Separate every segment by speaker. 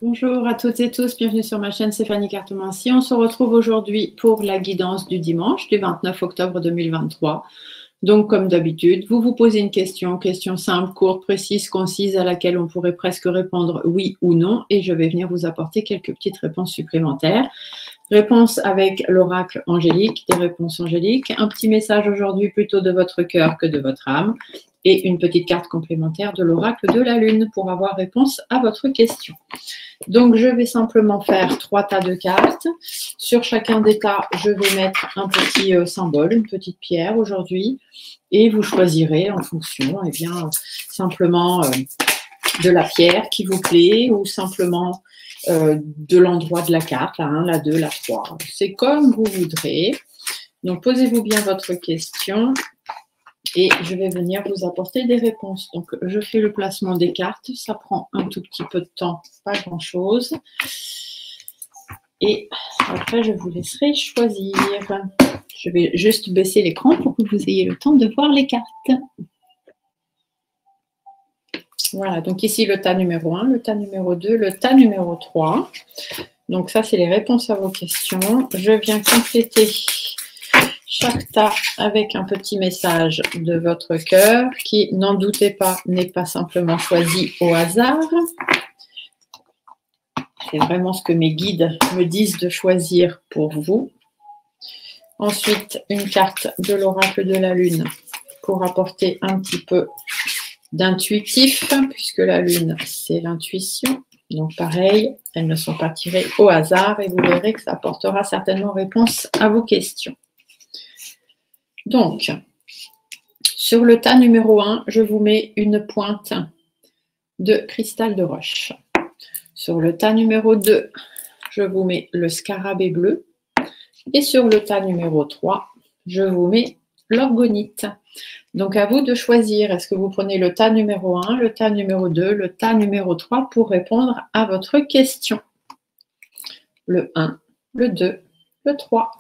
Speaker 1: Bonjour à toutes et tous, bienvenue sur ma chaîne, c'est Fanny Cartomancie. On se retrouve aujourd'hui pour la guidance du dimanche du 29 octobre 2023. Donc, comme d'habitude, vous vous posez une question simple, courte, précise, concise, à laquelle on pourrait presque répondre oui ou non, et je vais venir vous apporter quelques petites réponses supplémentaires. Réponse avec l'oracle angélique, des réponses angéliques, un petit message aujourd'hui plutôt de votre cœur que de votre âme, et une petite carte complémentaire de l'oracle de la lune pour avoir réponse à votre question. Donc, je vais simplement faire 3 tas de cartes. Sur chacun des tas, je vais mettre un petit symbole, une petite pierre aujourd'hui. Et vous choisirez en fonction, eh bien, simplement de la pierre qui vous plaît ou simplement de l'endroit de la carte, la 1, la 2, la 3. C'est comme vous voudrez. Donc, posez-vous bien votre question. Et je vais venir vous apporter des réponses. Donc, je fais le placement des cartes. Ça prend un tout petit peu de temps, pas grand-chose. Et après, je vous laisserai choisir. Je vais juste baisser l'écran pour que vous ayez le temps de voir les cartes. Voilà, donc ici le tas numéro 1, le tas numéro 2, le tas numéro 3. Donc ça, c'est les réponses à vos questions. Je viens compléter chaque tas avec un petit message de votre cœur qui, n'en doutez pas, n'est pas simplement choisi au hasard. C'est vraiment ce que mes guides me disent de choisir pour vous. Ensuite, une carte de l'oracle de la lune pour apporter un petit peu d'intuitif, puisque la lune, c'est l'intuition. Donc pareil, elles ne sont pas tirées au hasard et vous verrez que ça apportera certainement réponse à vos questions. Donc, sur le tas numéro 1, je vous mets une pointe de cristal de roche. Sur le tas numéro 2, je vous mets le scarabée bleu. Et sur le tas numéro 3, je vous mets l'orgonite. Donc, à vous de choisir. Est-ce que vous prenez le tas numéro 1, le tas numéro 2, le tas numéro 3 pour répondre à votre question? Le 1, le 2, le 3.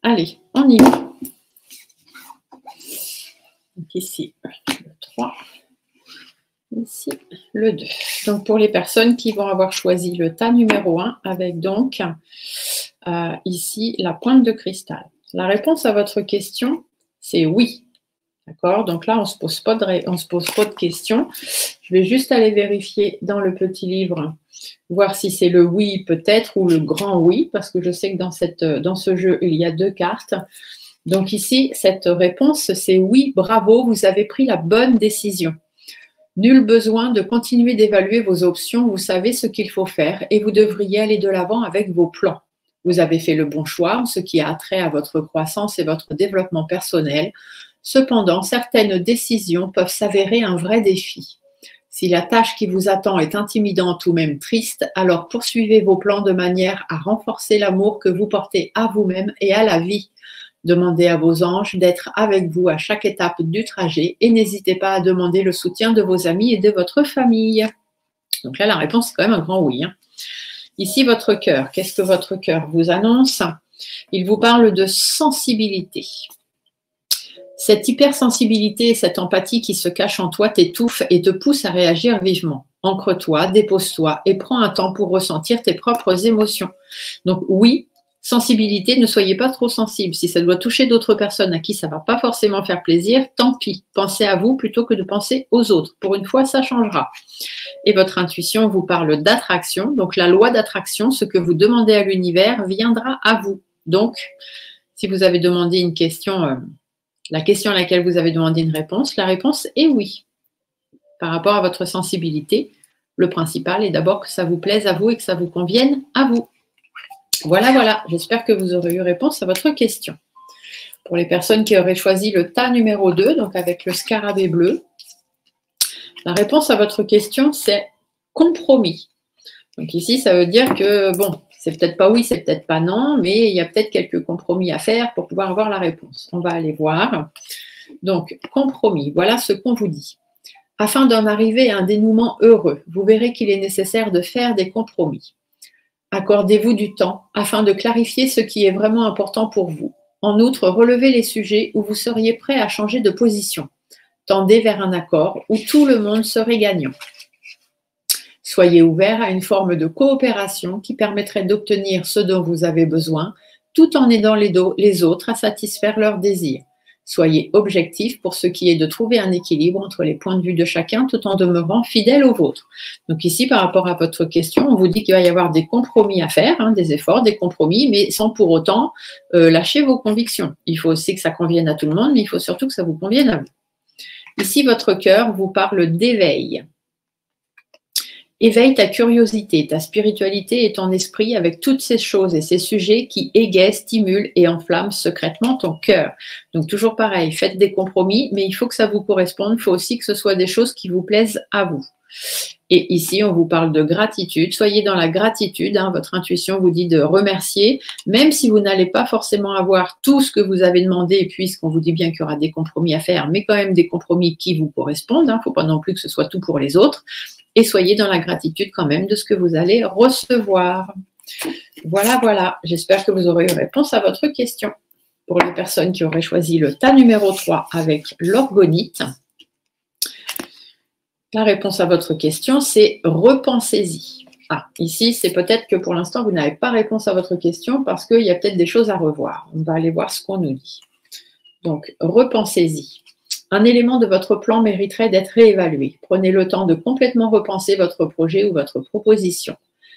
Speaker 1: Allez, on y va. Donc ici, le 3. Ici, le 2. Donc, pour les personnes qui vont avoir choisi le tas numéro 1, avec donc ici la pointe de cristal. La réponse à votre question, c'est oui. D'accord? Donc là, on ne se pose pas de questions. Je vais juste aller vérifier dans le petit livre, voir si c'est le oui peut-être ou le grand oui, parce que je sais que dans ce jeu, il y a 2 cartes. Donc ici, cette réponse, c'est oui, bravo, vous avez pris la bonne décision. Nul besoin de continuer d'évaluer vos options, vous savez ce qu'il faut faire et vous devriez aller de l'avant avec vos plans. Vous avez fait le bon choix en ce qui a trait à votre croissance et votre développement personnel. Cependant, certaines décisions peuvent s'avérer un vrai défi. Si la tâche qui vous attend est intimidante ou même triste, alors poursuivez vos plans de manière à renforcer l'amour que vous portez à vous-même et à la vie. Demandez à vos anges d'être avec vous à chaque étape du trajet et n'hésitez pas à demander le soutien de vos amis et de votre famille. Donc là, la réponse, c'est quand même un grand oui. Ici, votre cœur. Qu'est-ce que votre cœur vous annonce? Il vous parle de sensibilité. Cette hypersensibilité et cette empathie qui se cache en toi t'étouffe et te pousse à réagir vivement. Ancre-toi, dépose-toi et prends un temps pour ressentir tes propres émotions. Donc oui, sensibilité, ne soyez pas trop sensible. Si ça doit toucher d'autres personnes à qui ça ne va pas forcément faire plaisir, tant pis. Pensez à vous plutôt que de penser aux autres. Pour une fois, ça changera. Et votre intuition vous parle d'attraction. Donc la loi d'attraction, ce que vous demandez à l'univers viendra à vous. Donc, si vous avez demandé une question, la question à laquelle vous avez demandé une réponse, la réponse est oui. Par rapport à votre sensibilité, le principal est d'abord que ça vous plaise à vous et que ça vous convienne à vous. Voilà. J'espère que vous aurez eu réponse à votre question. Pour les personnes qui auraient choisi le tas numéro 2, donc avec le scarabée bleu, la réponse à votre question, c'est compromis. Donc ici, ça veut dire que, bon, c'est peut-être pas oui, c'est peut-être pas non, mais il y a peut-être quelques compromis à faire pour pouvoir avoir la réponse. On va aller voir. Donc, compromis, voilà ce qu'on vous dit. Afin d'en arriver à un dénouement heureux, vous verrez qu'il est nécessaire de faire des compromis. Accordez-vous du temps afin de clarifier ce qui est vraiment important pour vous. En outre, relevez les sujets où vous seriez prêt à changer de position. Tendez vers un accord où tout le monde serait gagnant. Soyez ouvert à une forme de coopération qui permettrait d'obtenir ce dont vous avez besoin, tout en aidant les autres à satisfaire leurs désirs. Soyez objectif pour ce qui est de trouver un équilibre entre les points de vue de chacun tout en demeurant fidèle au vôtre. Donc ici, par rapport à votre question, on vous dit qu'il va y avoir des compromis à faire, hein, des efforts, des compromis, mais sans pour autant lâcher vos convictions. Il faut aussi que ça convienne à tout le monde, mais il faut surtout que ça vous convienne à vous. Ici, votre cœur vous parle d'éveil. Éveille ta curiosité, ta spiritualité et ton esprit avec toutes ces choses et ces sujets qui égayent, stimulent et enflamment secrètement ton cœur. Donc toujours pareil, faites des compromis, mais il faut que ça vous corresponde. Il faut aussi que ce soit des choses qui vous plaisent à vous. Et ici, on vous parle de gratitude. Soyez dans la gratitude. Hein, votre intuition vous dit de remercier, même si vous n'allez pas forcément avoir tout ce que vous avez demandé, puisqu'on vous dit bien qu'il y aura des compromis à faire, mais quand même des compromis qui vous correspondent. Il ne faut pas non plus que ce soit tout pour les autres. Et soyez dans la gratitude quand même de ce que vous allez recevoir. Voilà, voilà. J'espère que vous aurez eu réponse à votre question. Pour les personnes qui auraient choisi le tas numéro 3 avec l'orgonite, la réponse à votre question, c'est repensez-y. Ah, ici, c'est peut-être que pour l'instant, vous n'avez pas réponse à votre question parce qu'il y a peut-être des choses à revoir. On va aller voir ce qu'on nous dit. Donc, repensez-y. Un élément de votre plan mériterait d'être réévalué. Prenez le temps de complètement repenser votre projet ou votre proposition.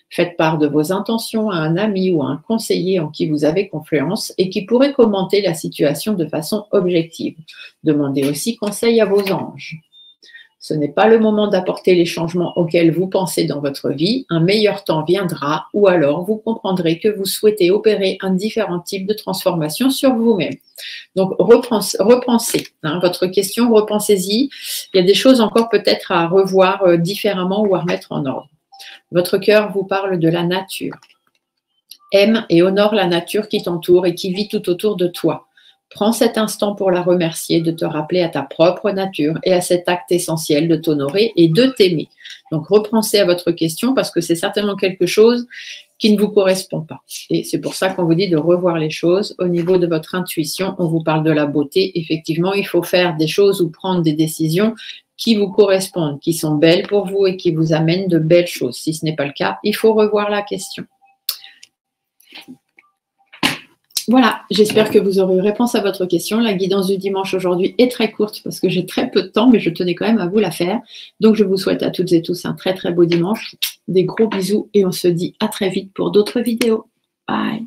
Speaker 1: Faites part de vos intentions à un ami ou à un conseiller en qui vous avez confiance et qui pourrait commenter la situation de façon objective. Demandez aussi conseil à vos anges. Ce n'est pas le moment d'apporter les changements auxquels vous pensez dans votre vie. Un meilleur temps viendra ou alors vous comprendrez que vous souhaitez opérer un différent type de transformation sur vous-même. Donc, repensez hein, votre question, repensez-y. Il y a des choses encore peut-être à revoir différemment ou à remettre en ordre. Votre cœur vous parle de la nature. Aime et honore la nature qui t'entoure et qui vit tout autour de toi. Prends cet instant pour la remercier, de te rappeler à ta propre nature et à cet acte essentiel de t'honorer et de t'aimer. Donc, repensez à votre question parce que c'est certainement quelque chose qui ne vous correspond pas. Et c'est pour ça qu'on vous dit de revoir les choses. Au niveau de votre intuition, on vous parle de la beauté. Effectivement, il faut faire des choses ou prendre des décisions qui vous correspondent, qui sont belles pour vous et qui vous amènent de belles choses. Si ce n'est pas le cas, il faut revoir la question. Voilà, j'espère que vous aurez eu réponse à votre question. La guidance du dimanche aujourd'hui est très courte parce que j'ai très peu de temps, mais je tenais quand même à vous la faire. Donc, je vous souhaite à toutes et tous un très, très beau dimanche. Des gros bisous et on se dit à très vite pour d'autres vidéos. Bye.